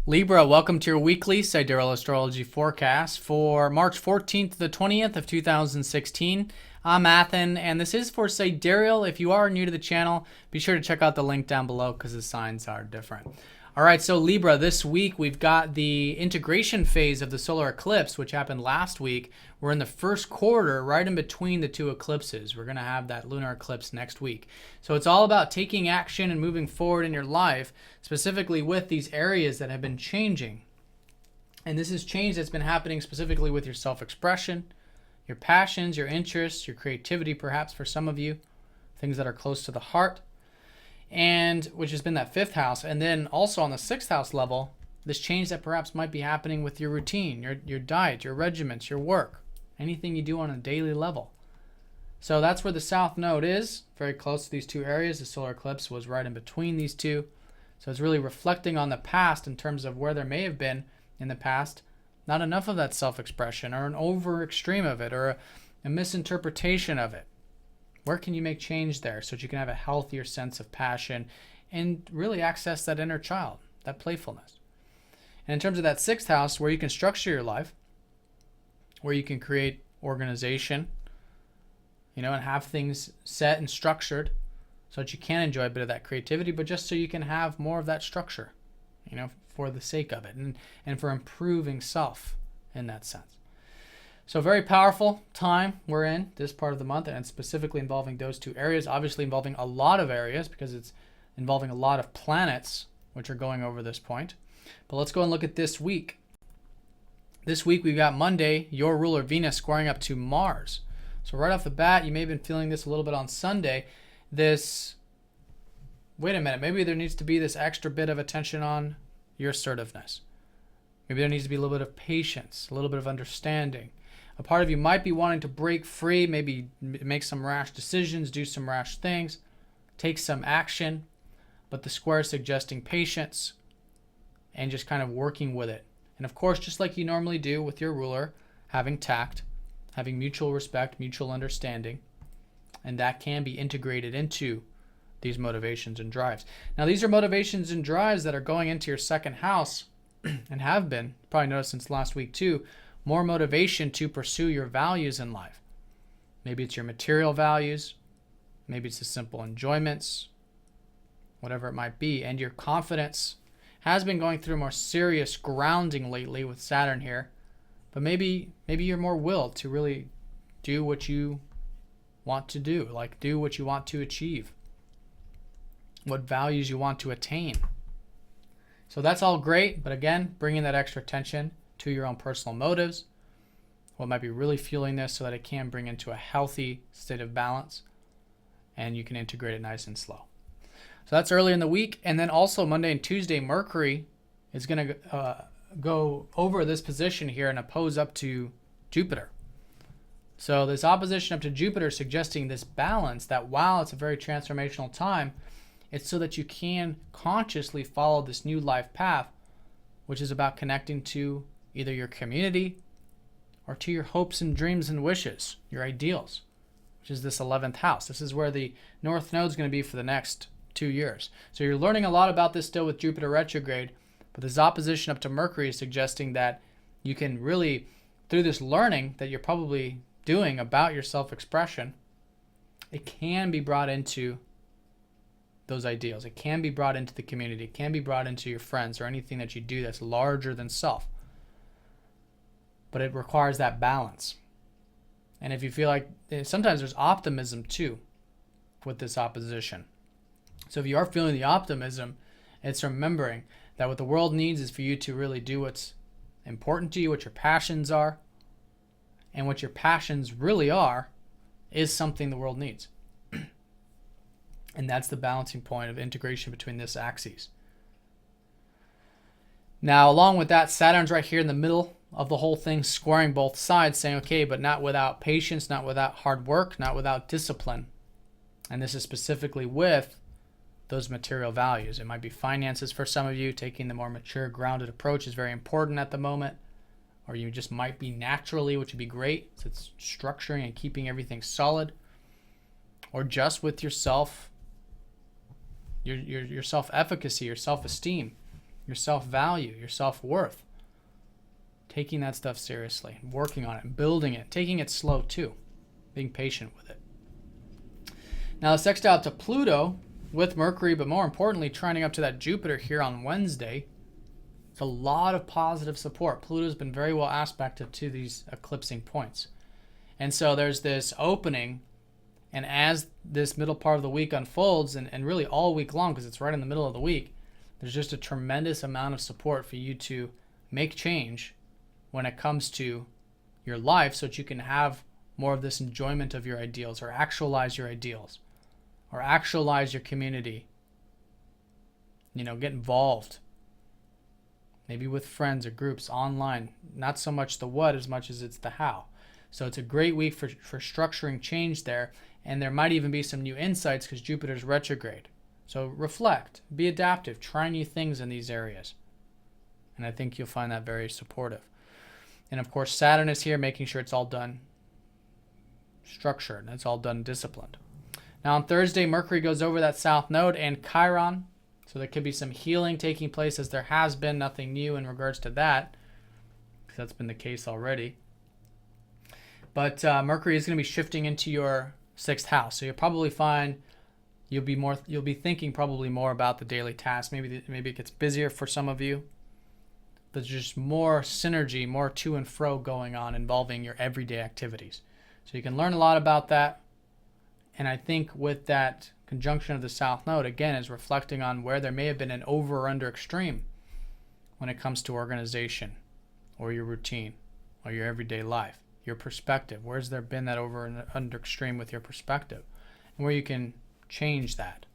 Libra, welcome to your weekly Sidereal Astrology forecast for March 14th to the 20th of 2016. I'm Athen, and this is for Sidereal. If you are new to the channel, be sure to check out the link down below because the signs are different. All right, so Libra, this week we've got the integration phase of the solar eclipse, which happened last week. We're in the first quarter, right in between the two eclipses. We're going to have that lunar eclipse next week. So it's all about taking action and moving forward in your life, specifically with these areas that have been changing. And this is change that's been happening specifically with your self-expression, your passions, your interests, your creativity, perhaps for some of you, things that are close to the heart, and which has been that fifth house. And then also on the sixth house level, this change that perhaps might be happening with your routine, your diet, your regiments, your work, anything you do on a daily level. So that's where the south node is, very close to these two areas. The solar eclipse was right in between these two. So it's really reflecting on the past in terms of where there may have been in the past not enough of that self-expression, or an over extreme of it, or a misinterpretation of it. Where can you make change there so that you can have a healthier sense of passion and really access that inner child, that playfulness? And in terms of that sixth house, where you can structure your life, where you can create organization, and have things set and structured so that you can enjoy a bit of that creativity, but just so you can have more of that structure, for the sake of it and for improving self in that sense. So very powerful time we're in this part of the month, and specifically involving those two areas, obviously involving a lot of areas because it's involving a lot of planets which are going over this point. But let's go and look at this week. This week we've got Monday, your ruler Venus squaring up to Mars. So right off the bat, you may have been feeling this a little bit on Sunday. Wait a minute, maybe there needs to be this extra bit of attention on your assertiveness. Maybe there needs to be a little bit of patience, a little bit of understanding. A part of you might be wanting to break free, maybe make some rash decisions, do some rash things, take some action, but the square is suggesting patience and just kind of working with it. And of course, just like you normally do with your ruler, having tact, having mutual respect, mutual understanding, and that can be integrated into these motivations and drives. Now, these are motivations and drives that are going into your second house and have been, probably noticed since last week too, more motivation to pursue your values in life. Maybe it's your material values, maybe it's the simple enjoyments, whatever it might be. And your confidence has been going through more serious grounding lately with Saturn here. But maybe you're more willed to really do what you want to do, like do what you want to achieve, what values you want to attain. So that's all great, but again, bringing that extra attention to your own personal motives, what might be really fueling this so that it can bring into a healthy state of balance and you can integrate it nice and slow. So that's early in the week. And then also Monday and Tuesday, Mercury is going to go over this position here and oppose up to Jupiter. So this opposition up to Jupiter suggesting this balance that while it's a very transformational time, it's so that you can consciously follow this new life path, which is about connecting to either your community or to your hopes and dreams and wishes, your ideals, which is this 11th house. This is where the North Node is going to be for the next 2 years. So you're learning a lot about this still with Jupiter retrograde, but this opposition up to Mercury is suggesting that you can really, through this learning that you're probably doing about your self-expression, it can be brought into those ideals. It can be brought into the community. It can be brought into your friends or anything that you do that's larger than self. But it requires that balance. And if you feel like, sometimes there's optimism too with this opposition. So if you are feeling the optimism, it's remembering that what the world needs is for you to really do what's important to you, what your passions are. And what your passions really are is something the world needs. And that's the balancing point of integration between this axis. Now, along with that, Saturn's right here in the middle of the whole thing, squaring both sides, saying, okay, but not without patience, not without hard work, not without discipline. And this is specifically with those material values. It might be finances for some of you. Taking the more mature, grounded approach is very important at the moment. Or you just might be naturally, which would be great. So it's structuring and keeping everything solid. Or just with yourself, your self-efficacy, your self-esteem, your self-value, your self-worth. Taking that stuff seriously, working on it, building it, taking it slow too, being patient with it. Now the sextile to Pluto with Mercury, but more importantly, trining up to that Jupiter here on Wednesday. It's a lot of positive support. Pluto's been very well aspected to these eclipsing points. And so there's this opening, and as this middle part of the week unfolds, and really all week long, because it's right in the middle of the week, there's just a tremendous amount of support for you to make change when it comes to your life so that you can have more of this enjoyment of your ideals, or actualize your ideals, or actualize your community. Get involved. Maybe with friends or groups online. Not so much the what as much as it's the how. So it's a great week for structuring change there. And there might even be some new insights because Jupiter's retrograde. So reflect, be adaptive, try new things in these areas. And I think you'll find that very supportive. And of course, Saturn is here, making sure it's all done structured and it's all done disciplined. Now on Thursday, Mercury goes over that south node and Chiron. So there could be some healing taking place, as there has been. Nothing new in regards to that, because that's been the case already. But Mercury is going to be shifting into your 6th house. So you'll probably find you'll be thinking probably more about the daily tasks. Maybe it gets busier for some of you. But there's just more synergy, more to and fro going on involving your everyday activities. So you can learn a lot about that. And I think with that conjunction of the south node, again, is reflecting on where there may have been an over or under extreme when it comes to organization or your routine or your everyday life, your perspective. Where's there been that over and under extreme with your perspective, and where you can change that,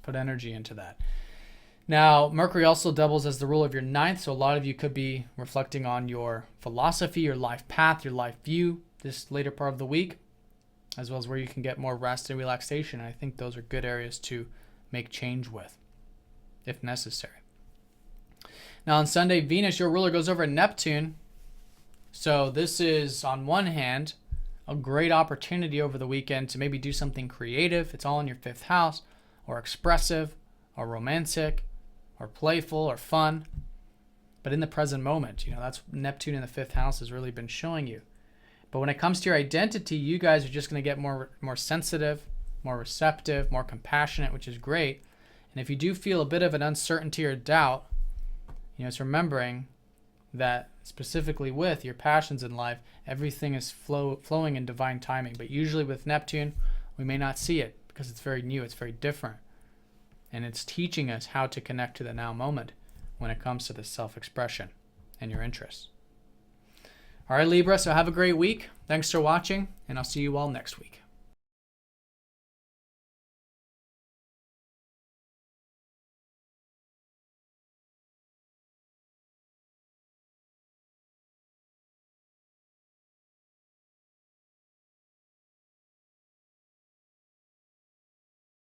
put energy into that. Now, Mercury also doubles as the ruler of your 9th, so a lot of you could be reflecting on your philosophy, your life path, your life view this later part of the week, as well as where you can get more rest and relaxation. I think those are good areas to make change with, if necessary. Now on Sunday, Venus, your ruler, goes over Neptune. So this is, on one hand, a great opportunity over the weekend to maybe do something creative. It's all in your 5th house, or expressive, or romantic, or playful, or fun. But in the present moment, that's Neptune in the 5th house has really been showing you. But when it comes to your identity, you guys are just going to get more sensitive, more receptive, more compassionate, which is great. And if you do feel a bit of an uncertainty or doubt, it's remembering that specifically with your passions in life, everything is flowing in divine timing. But usually with Neptune, we may not see it because it's very new, it's very different. And it's teaching us how to connect to the now moment when it comes to the self-expression and your interests. All right, Libra, so have a great week. Thanks for watching, and I'll see you all next week.